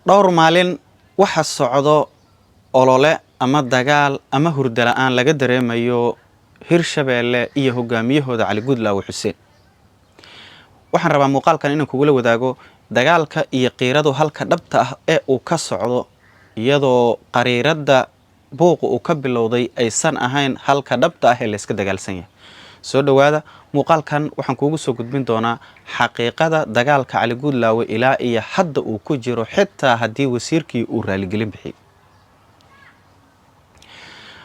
dhowr maalin waxa socdo olole ama dagaal ama hurdo la'aan laga dareemayo Hirshabeelle iyo hogaamiyahooda Cali Guudlaawe Xuseen. Waxaan rabaa muuqaalkan inaan kugu la wadaago dagaalka iyo qiiradu halka dhabta ah ee uu ka socdo, iyadoo qariirada buuq uu ka bilowday aysan ahayn halka dhabta ah ee la iska dagaalsan yahay. soo dhawaada muuqaalkan waxaan kugu soo gudbin doonaa xaqiiqada dagaalka Cali Guudlaawe ilaa iyo hadda uu ku jiro, xitaa haddii wasiirkii uu raaligelin bixiyay.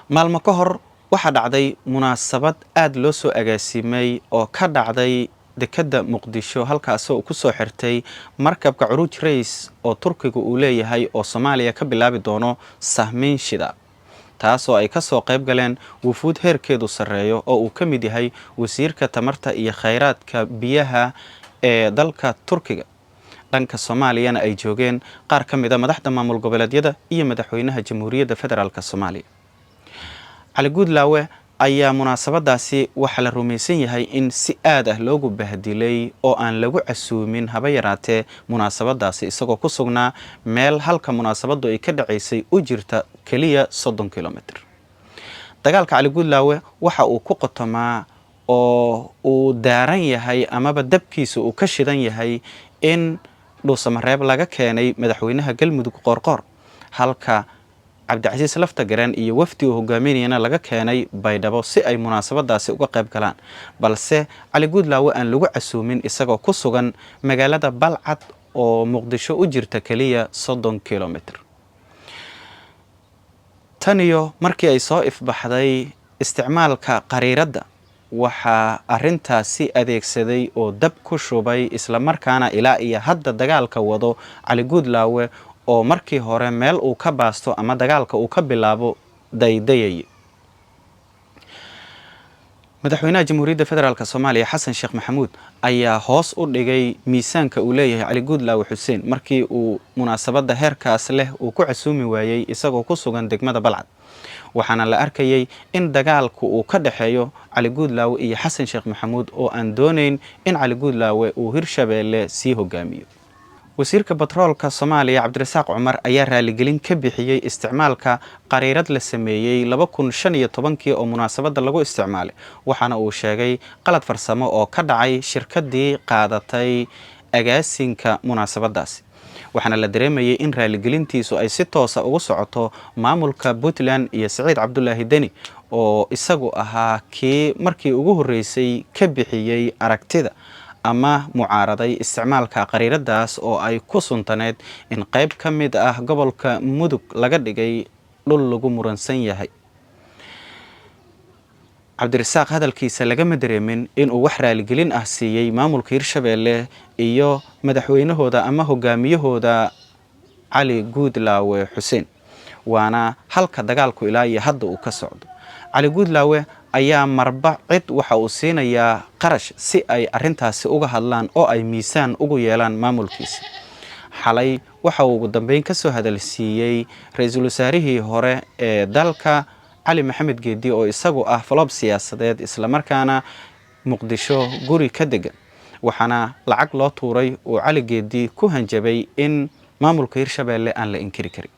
maalmo ka hor waxaa dhacday munaasabad aad loo soo agaasimay oo ka dhacday dekada Muqdisho, halkaasoo uu ku soo xirtay markabka Curuj Race oo Turkiga uu leeyahay oo Soomaaliya ka bilaabi doono sahmin shida, taasoo ay ka soo qayb galeen wufuud heerkeedu sareeyo oo uu ka mid yahay wasiirka tamarta iyo kheyraadka biyaha ee dalka Turkiga. dhanka Soomaaliyana ay joogeen qaar ka mid ah madaxda maamul goboleedyada iyo madaxweynaha Jamhuuriyadda Federaalka Soomaaliya. Cali Guudlaawe ayaa munaasabadaasi waxa la rumaysan yahay in si aad ah loogu bahdilay oo aan lagu casuumin haba yaraatee munaasabadaasi, isagoo ku sugnaa meel halka munaasabadu ay ka dhacaysay u jirta kaliya 30 kilomitir. dagaalka Cali Guudlaawe waxa uu ku qotomaa oo uu daaran yahay amaba dabkiisa uu ka shidan yahay in dhuusamareeb laga keenay madaxweynaha Galmudug Qoorqoor, halka Cabdicasiis Laftagareen iyo wafdi uu hogaaminayna laga keenay Baydhabo si ay munaasabadaasi uga qayb galaan, balse Cali Guudlaawe aan lagu casuumin isagoo ku sugan magaalada Balcad oo Muqdisho u jirta kaliya 30 kilomitir. taniyo markii ay soo ifbaxday isticmaalka qariirada, waxaa arintaasi adeegsaday oo dab ku shubay isla markaana ilaa iyo hadda dagaalka wado Cali Guudlaawe oo markii hore meel uu ka baasto ama dagaalka uu ka bilaabo daydayay. madaxweynaha Jamhuuriyadda Federaalka Soomaaliya Xasan Sheekh Maxamuud ayaa hoos u dhigay miisaanka uu leeyahay Cali Guudlaawe Xuseen markii uu munaasabada heerkaas leh uu ku casuumi waayay isagoo ku sugan degmada Balcad. waxaana la arkayay in dagaalku uu ka dhaxeeyo Cali Guudlaawe iyo Xasan Sheekh Maxamuud oo aan doonayn in Cali Guudlaawe uu Hirshabeelle sii hogaamiyo. wasiirka batroolka Soomaaliya Cabdirasaaq Cumar ayaa raaligelin ka bixiyay isticmaalka qariirad la sameeyay 2015 oo munaasabada lagu isticmaalay, waxaana uu sheegay qalad farsamo oo ka dhacay shirkadii qaadatay agaasinka munaasabadaasi. waxaana la dareemayay in raaligelintiisu ay si toos ah ugu socoto maamulka Puntland iyo Saciid Cabdullaahi Deni oo isagu ahaa kii markii ugu horeysay ka bixiyay aragtida ama mucaaraday isticmaalka qariiradaas oo ay ku suntaneed in qayb ka mid ah gobolka Mudug laga dhigay dhul lagu muransan yahay. Cabdirasaaq hadalkiisa lagama dareemin in uu wax raaligelin ah siiyay maamulka Hirshabeelle iyo madaxweynahooda ama hogaamiyahooda Cali Guudlaawe Xuseen, waana halka dagaalku ilaa iyo hadda uu ka socdo. Cali Guudlaawe ayaa marba cid waxa uu siinayaa qarash si ay arintaasi uga hadlaan oo ay miisaan ugu yeelaan maamulkiisa. xalay waxa uu ugu dambeyn ka soo hadalsiiyay ra'iisul wasaarihii hore ee dalka Cali Maxamed Geedi oo isagu ah faloob siyaasadeed isla markaana Muqdisho guri ka degan, waxaana lacag loo tuuray oo Cali Geedi ku hanjabay in maamulka Hirshabeelle aan la inkiri karin.